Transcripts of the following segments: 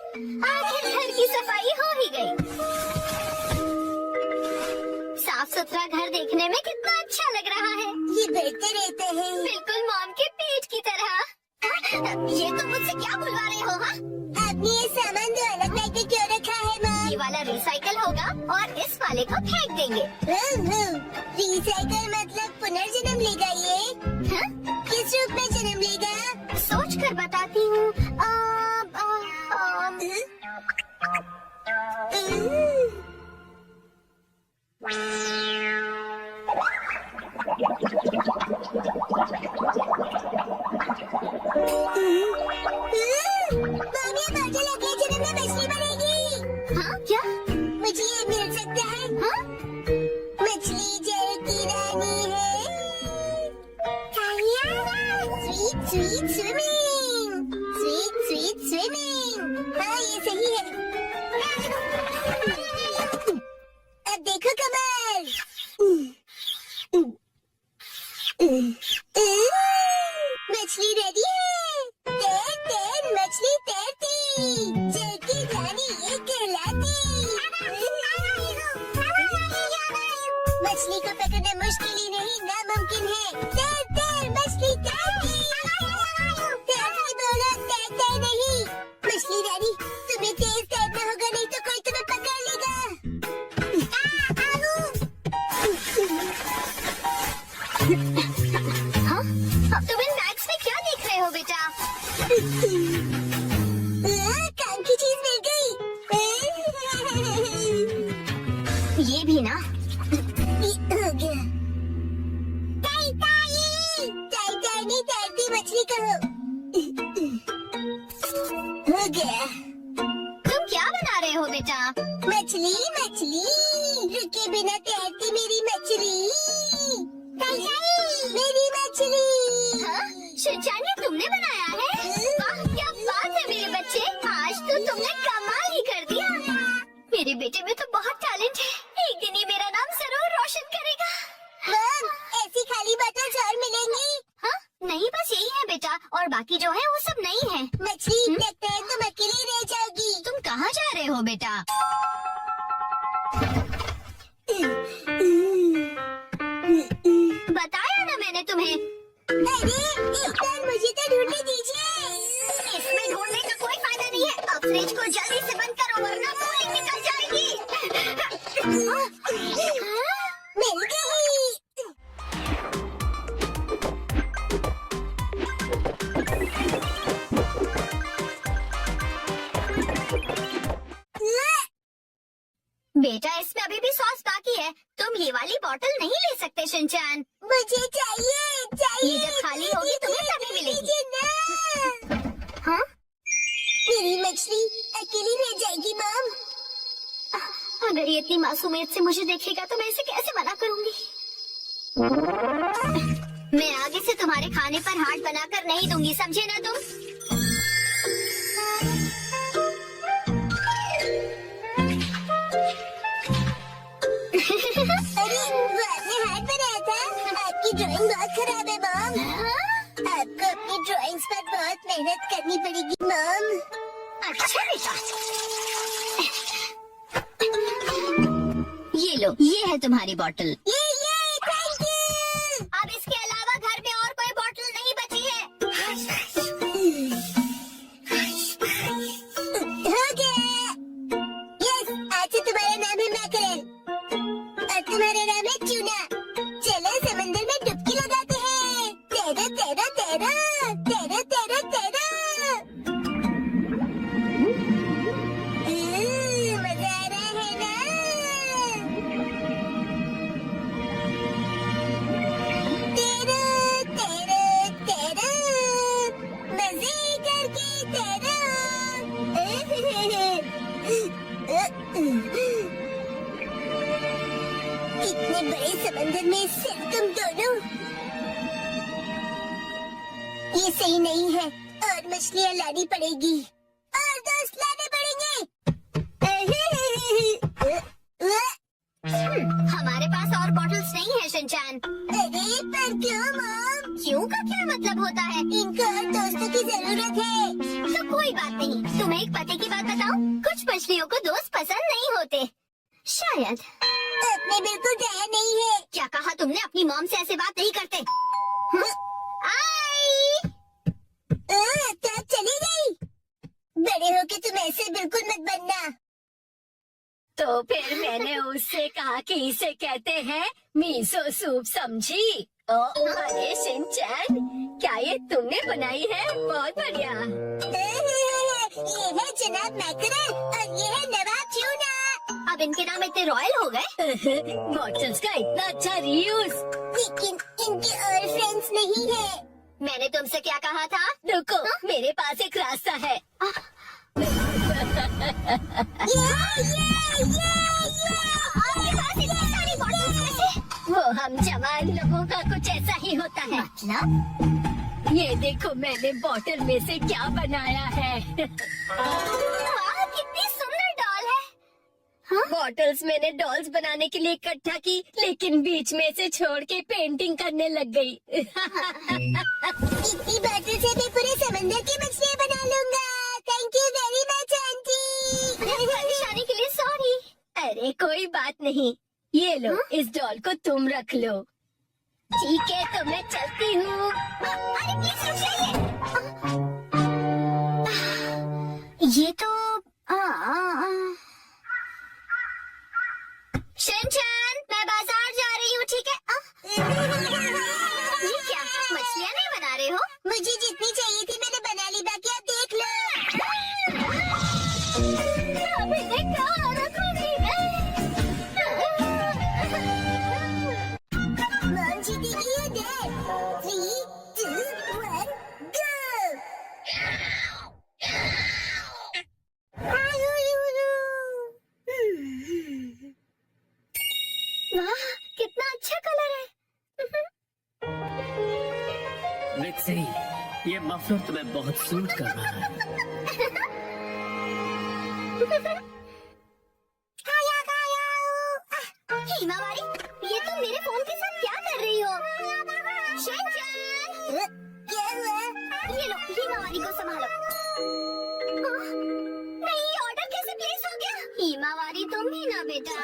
आखिर घर की सफाई हो ही गई। साफ सुथरा घर देखने में कितना अच्छा लग रहा है। ये बढ़ते रहते हैं। बिल्कुल मॉम के पेट की तरह। ये तुम मुझसे क्या बुलवा रहे हो? हाँ, आपने ये सामान दो अलग बैग में क्यों रखा है माँ? ये वाला रिसाइकल होगा और इस वाले को फेंक देंगे। रिसाइकल मतलब पुनर्जन्म लेगा ये? हाँ? किस रूप में जन्म लेगा? सोच कर बताती हूँ। मामी बाजू अगले जन्म में मछली बनेगी। हाँ क्या? मुझे ये मिल सकता है? हाँ? मछली जल की रानी है। Sweet sweet swimming, sweet sweet swimming. हाँ ये सही है। अब देखो कमल। मछली रेडी है। तैर तैर मछली तैरती, जल की रानी ये कहलाती। मछली को पकड़ना मुश्किल ही नहीं नामुमकिन है। तैर तैर मछली तैरती। तैरती बोलो तैरते नहीं। मछली रानी तुम्हें तेज तैरना होगा नहीं तो कोई तुम्हें पकड़ लेगा। हाँ? अब तुम इन बैग्स में क्या देख रहे हो बेटा? काम की चीज मिल गई। ये भी ना? हो गया। ताई ताई, ताई ताई नहीं तैरती मछली कहो। हो गया। तुम क्या बना रहे हो बेटा? मछली मछली रुके बिना तैरती मेरी मछली। ताई ताई मेरी मछली। हाँ? शिनचैन ये तुमने बनाया है? वाह क्या बात है मेरे बच्चे, आज तो तुमने कमाल ही कर दिया। मेरे बेटे में तो बहुत टैलेंट है, एक दिन ये मेरा नाम जरूर रोशन करेगा। मम ऐसी खाली बोतल्स और मिलेंगी? हाँ? नहीं बस यही है बेटा, और बाकी जो है वो सब नहीं है। मछली लगता है तुम अकेली रह जाओगी। तुम कहाँ जा रहे हो बेटा? बताया ना मैंने तुम्हें। अरे एक बार मुझे तो ढूंढने दीजिए। इसमें ढूंढने का कोई फायदा नहीं है। अब फ्रिज को जल्दी से बंद करो वरना कूलिंग निकल जाएगी। मिल गई। बेटा इसमें अभी भी सॉस बाकी है, तुम ये वाली बोतल नहीं ले सकते शिनचैन। मुझे चाहिए चाहिए। ये जब खाली होगी तुम्हें तभी मिलेगी। दीजिए ना। हाँ? मेरी मछली अकेली रह जाएगी मम। अगर ये इतनी मासूमियत से मुझे देखेगा तो मैं इसे कैसे मना करूंगी? मैं आगे से तुम्हारे खाने पर हाथ बनाकर नहीं दूंगी, समझे ना तुम? अरे वो आपने हाथ बनाया था। आपकी ड्राइंग बहुत खराब है मम। आपको अपनी ड्राइंग्स पर बहुत मेहनत करनी पड़ेगी मम। अच्छा बेटा, ये लो, ये है तुम्हारी बोतल। ये थैंक यू। अब इसके अलावा घर में और कोई बोतल नहीं बची है। हो गया। यस आज से तुम्हारा नाम है मैकरेल और तुम्हारा नाम है चूना। चलो समंदर में डुबकी लगाते हैं। तैरो तैरो तैरो तैरो तैरो तैरो। मजा आ रहा है ना? तैरो तैरो तैरो मजे करके तैरो। इतने बड़े समंदर में सिर्फ तुम दोनों। ये सही नहीं है और मछलियाँ लानी पड़ेगी और दोस्त लाने पड़ेंगे। हमारे पास और बॉटल्स नहीं है शिनचैन। अरे पर क्यों मॉम? क्यों का क्या मतलब होता है? इनको और दोस्तों की जरूरत है। तो कोई बात नहीं, तुम्हें एक पते की बात बताऊं? कुछ मछलियों को दोस्त पसंद नहीं होते। शायद। आपने बिल्कुल डरा नहीं है। क्या कहा तुमने? अपनी मॉम से ऐसे बात नहीं करते। आई! तो आप चली गई। बड़े होके तुम ऐसे बिल्कुल मत बनना। तो फिर मैंने उससे कहा कि इसे कहते हैं मीसो सूप, समझी? अरे शिनचैन, क्या ये तुमने बनाई है? बहुत बढ़िया। ये है जनाब मैकरल और ये है नवाब ट्यूना। अब इनके नाम इतने रॉयल हो गए। बॉटल्स का इतना अच्छा रीयूज। लेकिन इनके और फ्रेंड्स नहीं है। मैंने तुमसे क्या कहा था? रुको, मेरे पास एक रास्ता है। आपके पास इतनी सारी बॉटल्स कैसे? वो हम जवान लोगों का कुछ ऐसा ही होता है। मतलब? ये देखो मैंने बॉटल में से क्या बनाया है। वाह, कितनी सुंदर डॉल है। बॉटल्स मैंने डॉल्स बनाने के लिए इकट्ठा की, लेकिन बीच में से छोड़ के पेंटिंग करने लग गई। इतनी बॉटल से मैं पूरे समंदर की मछलियाँ बना लूंगा। Thank you very much aunty. परेशानी के लिए सॉरी। अरे कोई बात नहीं, ये लो, इस डॉल को तुम रख लो। ठीक है, तो मैं चलती हूँ। अरे प्लीज रुक जाइए। ये तो शिनचैन, मैं बाजार जा रही हूँ, ठीक है? ये क्या मछलियाँ नहीं बना रहे हो? मुझे जितनी चाहिए थी मैंने बना ली, बाकी आप देख लो। अब इन्हें कहाँ रखूंगी मैं? मॉम जीतेगी या डैड? 3, 2, 1, go! वाह, कितना अच्छा कलर है। मिक्सी, ये मफलर तुम्हें बहुत सूट कर रहा है। हिमावारी, ये तुम मेरे फोन के साथ क्या कर रही हो? शिनचैन, क्या हुआ? ये लो, हिमावारी को संभालो। नहीं, ऑर्डर कैसे प्लेस हो गया? हिमावारी, तुम भी ना बेटा।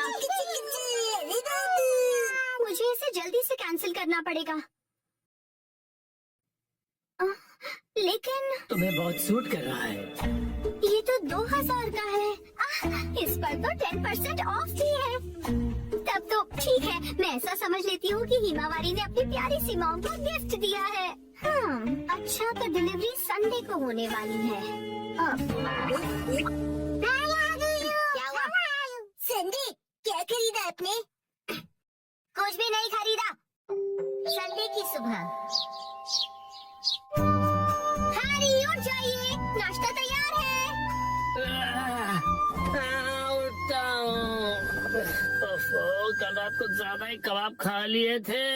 अरे बाबू। मुझे इसे जल्दी से कैंसिल करना पड़ेगा। लेकिन तुम्हें बहुत सूट कर रहा है। ये तो 2000 का है। इस पर तो 10% ऑफ भी है। तब तो ठीक है, मैं ऐसा समझ लेती हूँ कि हिमावारी ने अपनी प्यारी सी मॉम को गिफ्ट दिया है। अच्छा, तो डिलीवरी संडे को होने वाली है। क्या हुआ? संडे, क्या खरीदा आपने? कुछ भी नहीं खरीदा। संडे की सुबह। हैरी, उठ जाइए, नाश्ता तैयार है। उठता हूँ। ओफो, कल रात को ज्यादा ही कबाब खा लिए थे।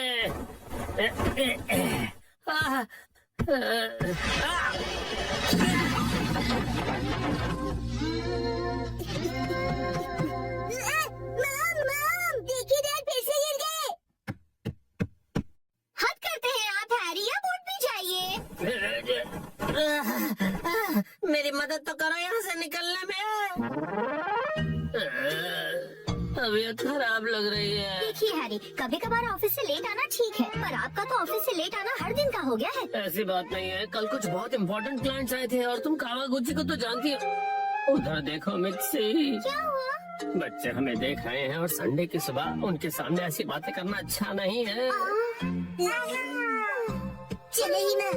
मॉम, देखिए डैड फिर से गिर गए। हद करते हैं आप हैरी, अब उठ भी जाइए। मेरी मदद तो करो यहाँ से निकलने में। तबीयत खराब लग रही है। देखिए हैरी, कभी कभार ऑफिस से लेट आना ठीक है, पर आपका तो ऑफिस से लेट आना हर दिन का हो गया है। ऐसी बात नहीं है, कल कुछ बहुत इम्पोर्टेंट क्लाइंट्स आए थे और तुम कावागुची को तो जानती हो। उधर देखो मिक्सी, क्या हुआ? बच्चे हमें देख रहे हैं और संडे की सुबह उनके सामने ऐसी बातें करना अच्छा नहीं है। चलो हिमा।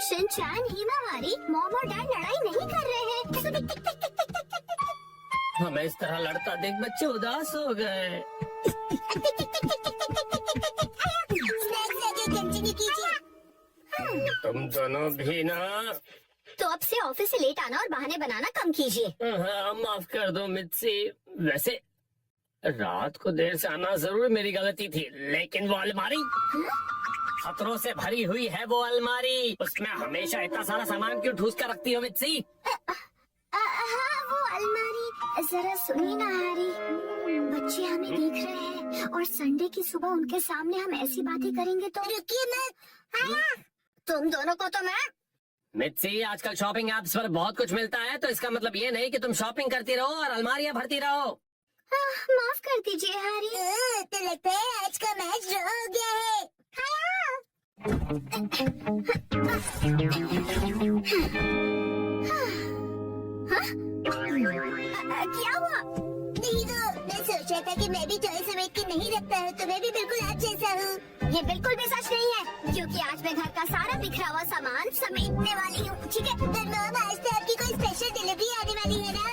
शिनचैन, हिमावारी, मॉम और डैड लड़ाई नहीं कर रहे हैं। हमें इस तरह लड़ता देख बच्चे उदास हो गए। स्नैक्स आगे कंटिन्यू कीजिए। तुम दोनों भी ना। तो अब से ऑफिस से लेट आना और बहाने बनाना कम कीजिए। हाँ, माफ कर दो मित्सी। वैसे रात को देर से आना जरूर मेरी गलती थी, लेकिन वो अलमारी खतरों से भरी हुई है। वो अलमारी, उसमें हमेशा इतना सारा सामान क्यों ठूस कर रखती हो मित्सी? हाँ, वो अलमारी। जरा सुनिए ना हैरी, बच्चे हमें देख रहे हैं और संडे की सुबह उनके सामने हम ऐसी बातें करेंगे तो। रुकिए मत। तुम दोनों को तो मैं मित्सी, आजकल शॉपिंग ऐप्स पर बहुत कुछ मिलता है, तो इसका मतलब ये नहीं कि तुम शॉपिंग करती रहो और अलमारियां भरती रहो। माफ कर दीजिए हैरी। तो लगता है आज का मैच ड्रॉ हो गया है। क्या हुआ? नहीं तो मैं सोच रहा था कि मैं भी टॉय समेट के नहीं रखता हूँ, तो मैं भी बिल्कुल आप जैसा हूँ। ये बिल्कुल भी सच नहीं है, क्योंकि आज मैं घर का सारा बिखरा हुआ सामान समेटने वाली हूँ। ठीक है? पर मॉम, आज तो आपकी कोई स्पेशल डिलीवरी आने वाली है ना?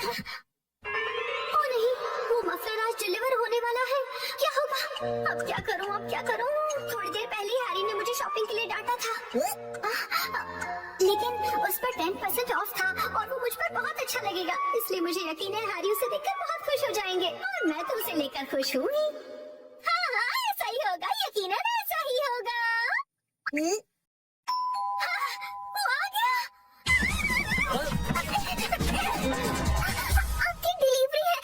ओ नहीं, वो मफलर आज डिलीवर होने वाला है। क्या होगा? अब क्या करूँ? थोड़ी देर पहले हैरी ने मुझे शॉपिंग के लिए डांटा था, लेकिन उस पर 10% ऑफ था और वो मुझ पर बहुत अच्छा लगेगा। इसलिए मुझे यकीन है हैरी उसे देखकर बहुत खुश हो जाएंगे और मैं तो उसे लेकर खुश हूँ ही। हाँ, ऐसा ही होगा, यकीनन ऐसा ही होगा। वो आ गया। आपकी डिलीवरी है।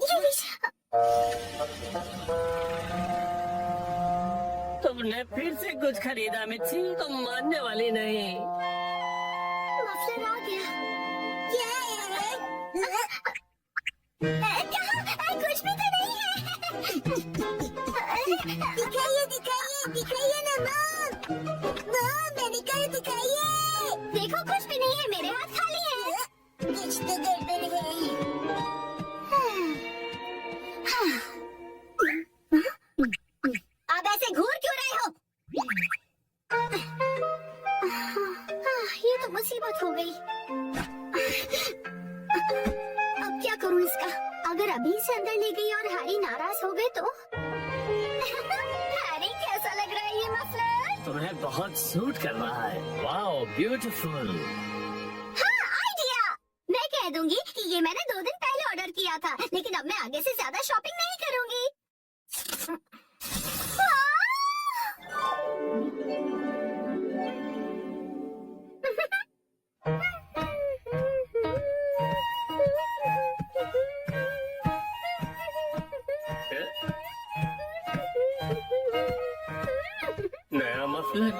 ये लीजिए। तुमने फिर से कुछ खरीदा मित्सी, तुम मानने वाली नहीं। मफलर आ गया। क्या है? कुछ भी तो नहीं है। दिखाइए ना मॉम। मैंने कहा दिखाइए। देखो, कुछ भी नहीं है, मेरे हाथ खाली है। कुछ तो गड़बड़ है। अब ऐसे घूर क्यों रहे हो? ये तो मुसीबत हो गई। अब क्या करूं इसका? अगर अभी से अंदर ले गई और हैरी नाराज हो गए तो? हैरी, कैसा लग रहा है ये मफलर? तुम्हें बहुत सूट कर रहा है। Wow, beautiful. हाँ, आइडिया। मैं कह दूंगी कि ये मैंने 2 दिन पहले ऑर्डर किया था, लेकिन अब मैं आगे से ज्यादा शॉपिंग नहीं करूंगी। नया मफलर?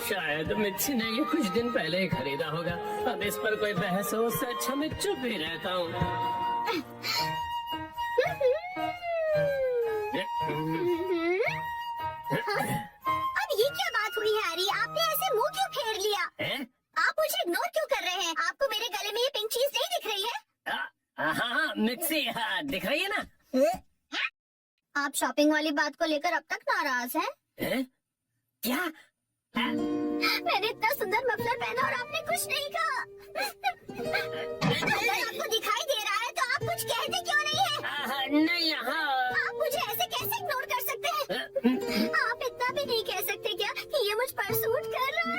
शायद मित्सी ने ये कुछ दिन पहले ही खरीदा होगा। अब इस पर कोई बहस हो, उससे अच्छा मैं चुप ही रहता हूँ। अब ये क्या बात हुई हैरी? आपने ऐसे मुंह क्यों फेर लिया? आप मुझे इग्नोर क्यों कर रहे हैं? आपको मेरे गले में ये पिंक चीज नहीं दिख रही है? हाँ मित्सी, हाँ दिख रही है ना। आप शॉपिंग वाली बात को लेकर अब तक नाराज हैं? क्या? मैंने इतना सुंदर मफलर पहना और आपने कुछ नहीं कहा। अगर आपको दिखाई दे रहा है तो आप कुछ कहते क्यों नहीं है? नहीं, हाँ। आप मुझे ऐसे कैसे इग्नोर कर सकते हैं? आप इतना भी नहीं कह सकते क्या कि ये मुझ पर सूट कर रहा है?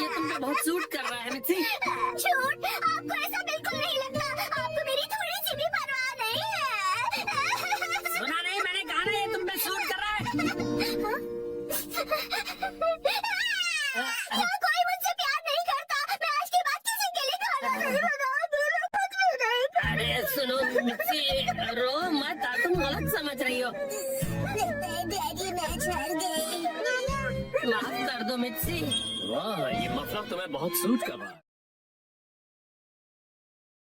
ये तुम पे बहुत सूट कर रहा है मित्सी। झूठ, आपको ऐसा बिल्कुल नहीं लगता। आपको मेरी थोड़ी सी भी परवाह नहीं है। सुना नहीं, मैंने कहा ना ये तुम पे सूट कर रहा है। क्या कोई मुझसे प्यार नहीं करता? मैं आज के बाद किसी के लिए खाना नहीं बनाऊंगी, कुछ भी नहीं। अरे सुनो मित्सी, रो मत, तुम गलत समझ रही हो। लगता है डैडी मैच हार गए। माफ कर दो मित्सी। वाह, ये मफलर तुम्हें बहुत सूट कर रहा है।